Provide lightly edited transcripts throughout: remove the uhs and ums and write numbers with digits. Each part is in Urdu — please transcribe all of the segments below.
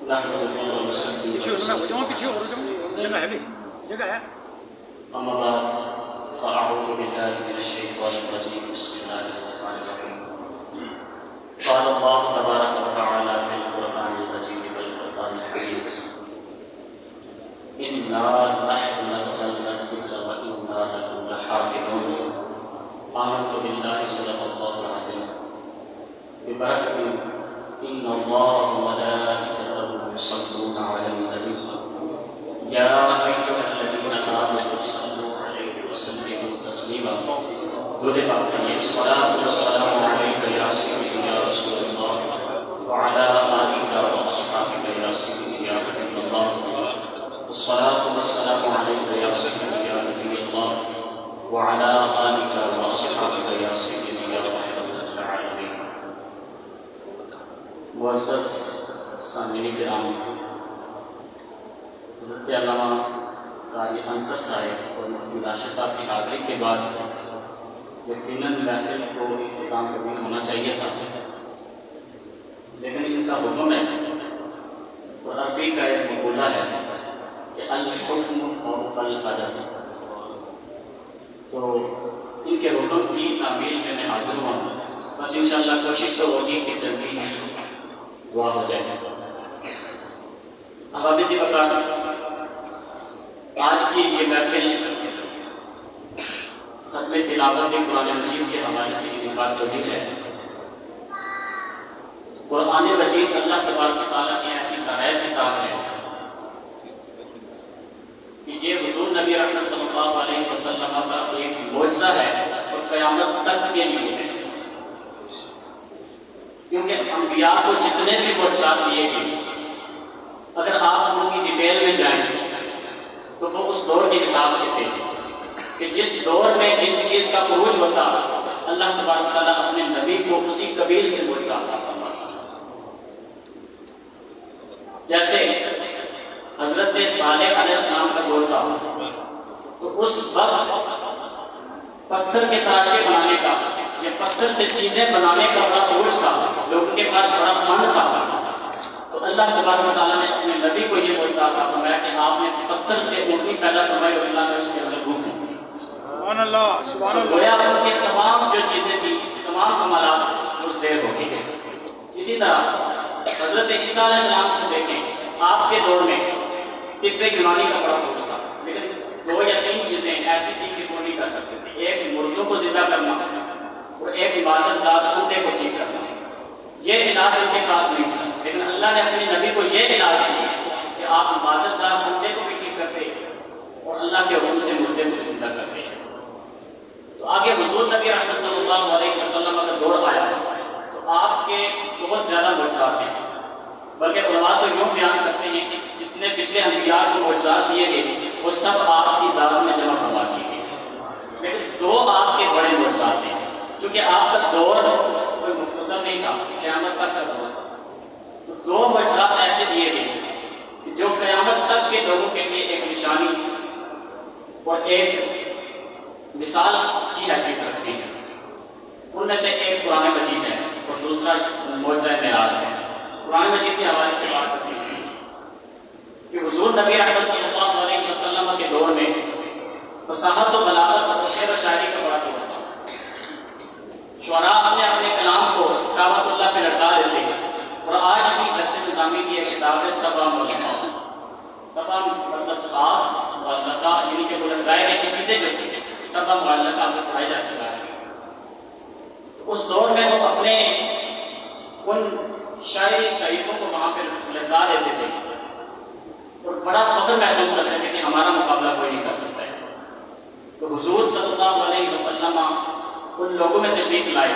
نحمده ونصلي أما بعد فأعوذ بالله من الشيطان الرجيم بسم الله الرحمن الرحيم قال الله تبارك وتعالى في القرآن المجيد والفرقان الحميد إنا نحن نزلنا الذكر وإنا له لحافظون آمنت بالله صدق الله العظيم ببركة إن الله وملائكته يصلون على النبي يا أيها الذين آمنوا صلوا عليه وسلموا تسليما درود پاک پڑھیے الصلاة والسلام عليك يا سيدي يا رسول الله وعلى آلك وأصحابك يا سيدي يا حبيب الله الصلاة والسلام عليك يا سيدي يا نبي الله وعلى آلك وأصحابك يا سيدي يا رحمة العالمين. معزز سامعین کرام، حضرت علامہ قاری انصر صاحب اور مفتی راشد صاحب کی حاضری کے بعد یقیناً محفل کو اختتام پذیر ہونا چاہیے تھا، لیکن ان کا حکم ہے اور عربی کا ایک مقولہ ہے کہ الحکم فوق الادب، تو ان کے حکم کی تعمیل میں میں حاضر ہوا ہوں. بس انشاءاللہ کوشش تو ہوگی کہ جلدی دعا ہو جائے. احباب جی وقت آج کی یہ محفل ختم تلاوت قرآن مجید کے حوالے سے انعقاد پذیر ہے. قرآن مجید اللہ تبارک و تعالیٰ کی ایسی ذرائع کتاب ہے کہ یہ حضور نبی رحمت صلی اللہ علیہ وسلم کا ایک معجزہ ہے اور قیامت تک کے لیے ہے، کیونکہ انبیاء کو جتنے بھی معجزات دیے گئے اگر آپ ان کی ڈیٹیل میں جائیں تو وہ اس دور کے حساب سے تھے کہ جس دور میں جس چیز کا عروج ہوتا اللہ تبارک تعالیٰ اپنے نبی کو اسی قبیل سے معجزہ عطا فرماتا. جیسے حضرت صالح علیہ السلام کا دور تھا تو اس وقت پتھر کے تراشے بنانے کا یا پتھر سے چیزیں بنانے کا بڑا عروج تھا، لوگوں کے پاس بڑا فن تھا، تو اللہ تبارک و تعالیٰ نے اپنے نبی کو یہ معجزہ عطا فرمایا کہ آپ نے پتھر سے اونٹنی پیدا فرمائی اور اللہ نے اس کے اندر روح دی. سبحان اللہ سبحان اللہ. گویا ان کے تمام جو چیزیں تھیں، تمام کمالات وہ زیر ہو گئی. اسی طرح حضرت عیسیٰ علیہ السلام کو دیکھیں، آپ کے دور میں طب یونانی کا بڑا عروج تھا، لیکن 2 یا 3 چیزیں ایسی تھیں کہ وہ نہیں کر سکتے تھے. ایک مردوں کو زندہ کرنا اور ایک عبادت ذات اندھے کو ٹھیک کرنا. یہ علاج ان کے پاس نہیں تھا، لیکن اللہ نے اپنے نبی کو یہ علاج دیا کہ آپ عبادت ذات اندھے کو بھی ٹھیک کرتے اور اللہ کے حکم سے مردے کو زندہ کرتے. تو آگے حضور نبی رحمت صلی اللہ علیہ وسلم کا دور آیا تو آپ کے بہت زیادہ معجزات ہیں، بلکہ علماء تو یوں بیان کرتے ہیں کہ جتنے پچھلے انبیاء کو معجزات دیے گئے وہ سب آپ کی ذات میں جمع فرما دیے گئے، لیکن 2 آپ کے بڑے معجزات ہیں کیونکہ آپ کا دور کوئی مختصر نہیں تھا، قیامت تک کا دور تھا. تو 2 معجزات ایسے دیے گئے کہ جو قیامت تک کے لوگوں کے لیے ایک نشانی اور ایک مثال کی حیثیت رکھتی ہے. ان میں سے ایک قرآن مجید ہے اور دوسرا معجزہ معراج ہے. قرآن مجید کے حوالے سے بات کرتے ہیں کہ حضور نبی رحمت صلی اللہ علیہ وسلم کے دور میں فصاحت و بلاغت اور شعر و شاعری کا بڑا دور تھا. شعراء اپنے کلام کو کعبۃ اللہ پہ لٹکا دیتے ہیں اور آج بھی درس نظامی کی ایک کتاب ہے سبا معلقہ. سبا مطلب 7 معلقہ، یعنی کہ وہ لٹکائے گئے قصیدے جو تھے سبا معلقہ پہ پڑھائے جاتے ہیں. اس دور میں وہ اپنے ان شاعری صحیفوں کو وہاں پہ لٹکا دیتے تھے اور بڑا فخر محسوس کرتے تھے کہ ہمارا مقابلہ کوئی نہیں کر سکتا ہے. تو حضور صلی اللہ علیہ وسلم ان لوگوں میں تشریف لائے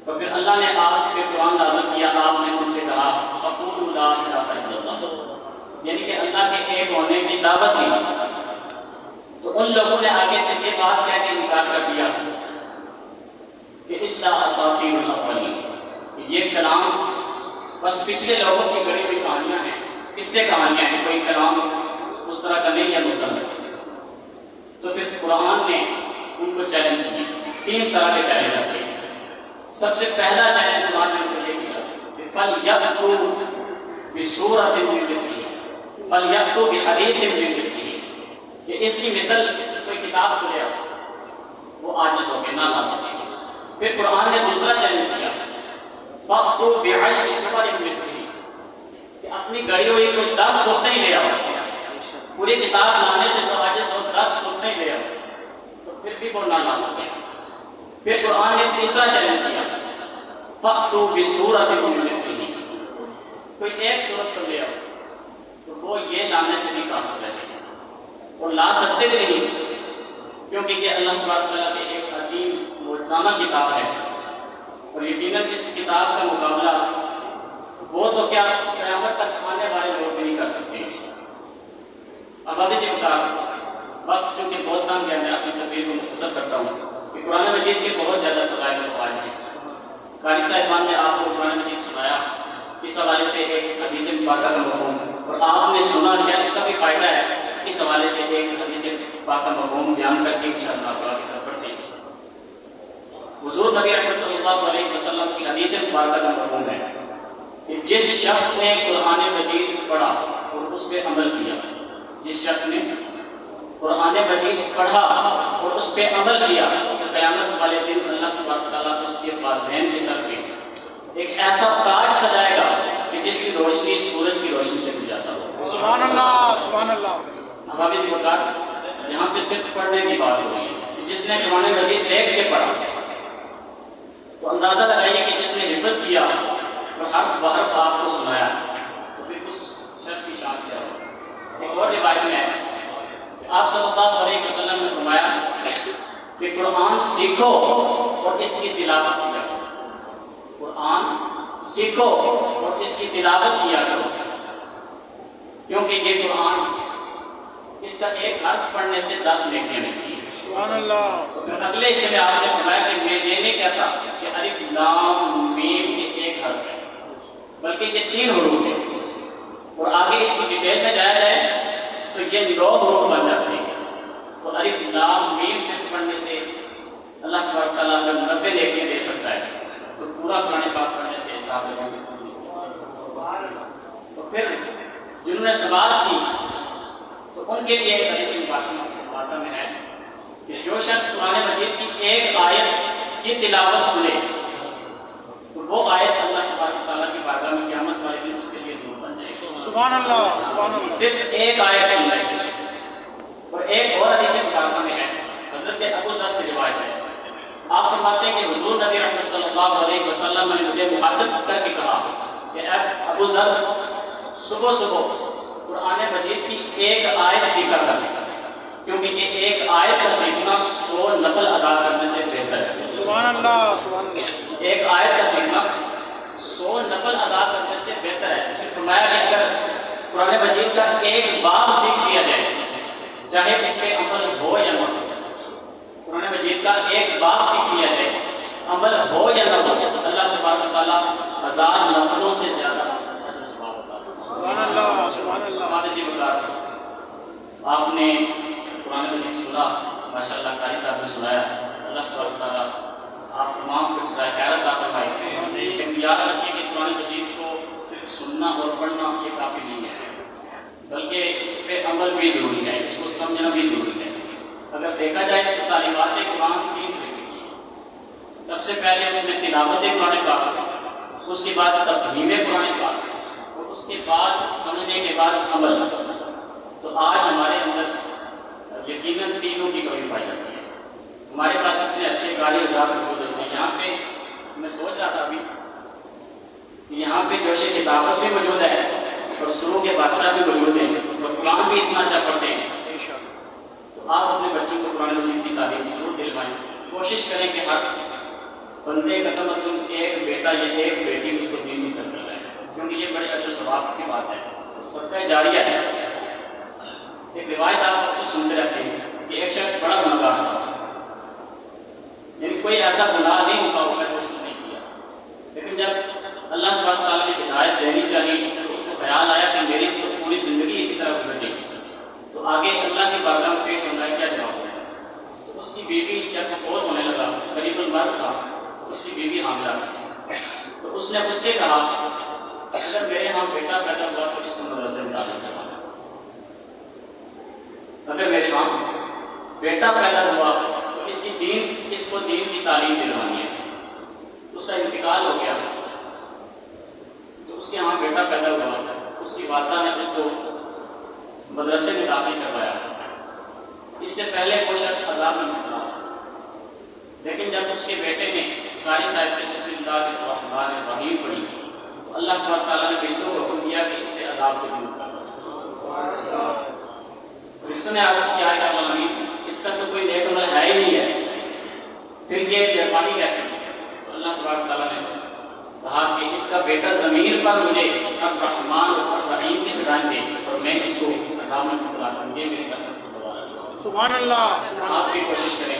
اور پھر اللہ نے آپ پہ قرآن نازل کیا. آپ نے ان سے کہا فقولوا لا الہ الا اللہ، یعنی کہ اللہ کے ایک ہونے کی دعوت دی. تو ان لوگوں نے آگے سے یہ بات کہہ کے انکار کر دیا کہ الا اساطیر الاولین، یہ کلام بس پچھلے لوگوں کی گڑی ہوئی کہانیاں ہیں، کس سے کہانیاں ہیں، کوئی کلام اس طرح کا نہیں ہے مستند. تو پھر قرآن نے ان کو چیلنج کیا. 3 طرح کے چیلنج آتے ہیں. سب سے پہلا چیلنج قرآن نے ان کو یہ کیا کہ فَلْيَأْتُوا بسورۃ من مثلہ فلیأتوا بحدیث من مثلہ، کہ اس کی مثل کوئی کتاب کو لے آؤ، وہ عاجز ہو کے نہ لا سکے۔ پھر قرآن نے دوسرا چیلنج کیا، فأتوا بعشر سور مثلہ، کہ اپنی گڑی ہوئی کوئی 10 صورتیں لے آؤ، پوری کتاب لانے سے تو عاجز ہو، 10 صورتیں لے آؤ، تو پھر بھی وہ نہ لا سکے۔ پھر قرآن نے تیسرا چیلنج کیا، فأتوا بسورۃ من مثلہ، کوئی ایک صورت کو لے آؤ، تو وہ یہ لانے سے بھی قاصر رہے اور لا سکتے بھی نہیں، کیونکہ یہ اللہ تبارک تعالیٰ کی ایک عظیم معجزانہ کتاب ہے، اور یقیناً اس کتاب کا مقابلہ وہ تو کیا قیامت تک آنے والے لوگ بھی نہیں کر سکتے۔ اب ابھی جی بتا، وقت چونکہ بہت کم گیا، میں اپنی تقریر کو مختصر کرتا ہوں کہ قرآن مجید کے بہت زیادہ فضائل و فوائد ہیں۔ قاری صاحبان نے آپ کو قرآن مجید سنایا، اس حوالے سے ایک حدیث مبارکہ کا مفہوم، اور آپ نے سنا کیا اس کا بھی فائدہ ہے، اس حوالے سے ایک حدیث پاک کا مفہوم بیان کر کے انشاءاللہ آپ کی طرف بڑھتے ہیں۔ حضور نبی اکرم صلی اللہ علیہ وسلم کی حدیث مبارکہ کا مفہوم ہے کہ جس شخص نے قرآن مجید پڑھا اور اس پہ عمل کیا، جس شخص نے قرآن مجید پڑھا اور اس پہ عمل کیا، کہ قیامت والے دن اللہ تبارک تعالیٰ اس کے والدین کے سر پہ ایک ایسا تاج سجائے گا کہ جس کی روشنی سورج کی روشنی سے بھی جاتا ہو۔ سبحان اللہ، سبحان اللہ۔ اب ابھی جی بتا، یہاں پہ صرف پڑھنے کی بات ہو رہی ہے کہ جس نے قرآن مجید دیکھ کے پڑھا، تو اندازہ لگائیے کہ جس نے حفظ کیا اور حرف بحرف آپ کو سنایا، تو پھر اس شخص کی شان کیا ہو۔ ایک اور روایت میں ہے کہ آپ صلی اللہ علیہ وسلم نے فرمایا کہ قرآن سیکھو اور اس کی تلاوت کیا کرو، قرآن سیکھو اور اس کی تلاوت کیا کرو، کیونکہ یہ قرآن، اس کا ایک حرف پڑھنے سے 10 نیکیاں ملتی ہیں۔ سبحان اللہ۔ اگلے حصے میں آپ نے فرمایا کہ میں یہ نہیں کہتا کہ الف لام میم کے ایک حرف ہے، بلکہ یہ 3 حروف ہیں، اور آگے اس کی ڈیٹیل میں جایا جائے تو یہ 9 حروف بن جاتے ہیں۔ تو الف لام میم صرف پڑھنے سے اللہ تبارک تعالیٰ اگر 90 نیکیاں دے سکتا ہے، تو پورا قرآن پاک پڑھنے سے حساب لگا۔ تو پھر جنہوں نے سوال کی تو ان کے لیے ایک حدیث مبارکہ میں ہے کہ جو شخص قرآن مجید کی ایک آیت کی تلاوت سنے تو وہ آیت اللہ تبارک تعالیٰ کی بارگاہ میں قیامت والے دن اس کے لیے نور بن جائے گی۔ سبحان اللہ، سبحان اللہ۔ صرف ایک آیت سننے سے۔ اور ایک اور حدیث مبارکہ میں ہے، حضرت ابو ذر سے روایت ہے، آپ فرماتے ہیں کہ حضور نبی رحمت صلی اللہ علیہ وسلم نے مجھے مخاطب کر کے کہا کہ اے ابو ذر، صبح صبح قرآن مجید کی ایک آیت سیکھا کر، کیونکہ یہ ایک آیت کا سیکھنا 100 نفل ادا کرنے سے بہتر ہے۔ سبحان اللہ، سبحان اللہ۔ ایک آیت کا سیکھنا 100 نفل ادا کرنے سے بہتر ہے۔ پھر فرمایا کہ اگر قرآن مجید کا ایک باب سیکھ لیا جائے، چاہے اس پہ عمل ہو یا نہ ہو، قرآن مجید کا ایک باب سیکھ لیا جائے، عمل ہو یا نہ ہو، اللہ تبارک تعالیٰ 1000 نفلوں سے زیادہ سبحان اللہ، سبحان اللہ۔ ہمارے جی بتا، آپ نے قرآن مجید سنا، ماشاء اللہ قاری صاحب نے سنایا، اللہ تبارک تعالیٰ آپ تمام کو جزائے خیر عطا فرمائے۔ لیکن یاد رکھیے کہ قرآن مجید کو صرف سننا اور پڑھنا یہ کافی نہیں ہے، بلکہ اس پہ عمل بھی ضروری ہے، اس کو سمجھنا بھی ضروری ہے۔ اگر دیکھا جائے تو تعلیمات قرآن 3 طرح کی ہیں۔ سب سے پہلے اس میں تلاوت قرآن پاک، اس کے بعد تفہیم قرآن پاک، اور اس کے بعد سمجھنے کے بعد عمل۔ تو آج ہمارے اندر یقیناً تینوں کی کمی پائی جاتی ہے۔ ہمارے پاس اتنے اچھے قاری حضرات موجود ہوتے ہیں، یہاں پہ میں سوچ رہا تھا ابھی کہ یہاں پہ جوش خطابت بھی موجود ہے اور سروں کے بادشاہ بھی موجود ہیں، اور قرآن بھی اتنا اچھا پڑھتے ہیں۔ تو آپ اپنے بچوں کو قرآن مجید کی تعلیم ضرور دلوائیں، کوشش کریں کہ ہر بندے کا کم از کم ایک بیٹا یا ایک بیٹی اس کو دین کی طرف لگائے، کیونکہ یہ بڑے اجر و ثواب کی بات ہے، صدقہ جاریہ ہے۔ ایک روایت آپ اکثر سنتے رہتے ہیں کہ ایک شخص بڑا گنہگار تھا، یعنی کوئی ایسا گناہ نہیں ہوتا ہوگا جو اس نے نہیں کیا، لیکن جب اللہ تبارک تعالیٰ نے ہدایت دینی چاہیے تو اس کو خیال آیا کہ میری تو پوری زندگی اسی طرح گزر گئی، تو آگے اللہ کی بارگاہ میں پیش ہونا ہے، کیا جواب ہے؟ تو اس کی بیوی جب وہ فوت ہونے لگا، قریب المرگ تھا، تو اس کی بیوی حاملہ تھی، تو اس نے اس سے کہا اگر میرے ہاں وہاں بیٹا پیدا ہوا تو اس کو مدرسے میں تعلیم کروانا، اگر میرے وہاں بیٹا پیدا ہوا تو اس کو دین کی تعلیم دلوانی ہے، اس کا انتقال ہو گیا تو اس کے یہاں بیٹا پیدا ہوا، اس کی والدہ نے اس کو مدرسے میں داخل کروایا، اس سے پہلے وہ شخص عذاب میں مبتلا تھا، لیکن جب اس کے بیٹے نے قاری صاحب سے بسم اللہ الرحمن الرحیم پڑھی تو اللہ تعالیٰ نے فرشتوں کو حکم دیا کہ اس سے عذاب کو دور کر، فرشتوں نے عرض کیا کہ العالمین اس کا تو کوئی نیک عمل ہے ہی نہیں ہے، پھر یہ مہربانی کیسے کی؟ تو اللہ تعالیٰ نے کہا کہ اس کا بیٹا زمین پر مجھے الرحمن الرحیم کی سزائیں دے اور میں اس کو عذاب میں مبتلا کروں، یہ میری طرف سبحان اللہ، آپ بھی کوشش کریں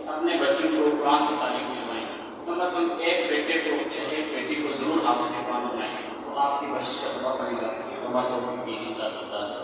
اپنے بچوں کو قرآن کی تعلیم دلوائیں، کم از کم ایک بیٹے کو یا ایک بیٹی کو ضرور حافظ قرآن بنائیں، تو آپ کی بخشش کا سبب بنے گا، اللہ توفیق دی، اللہ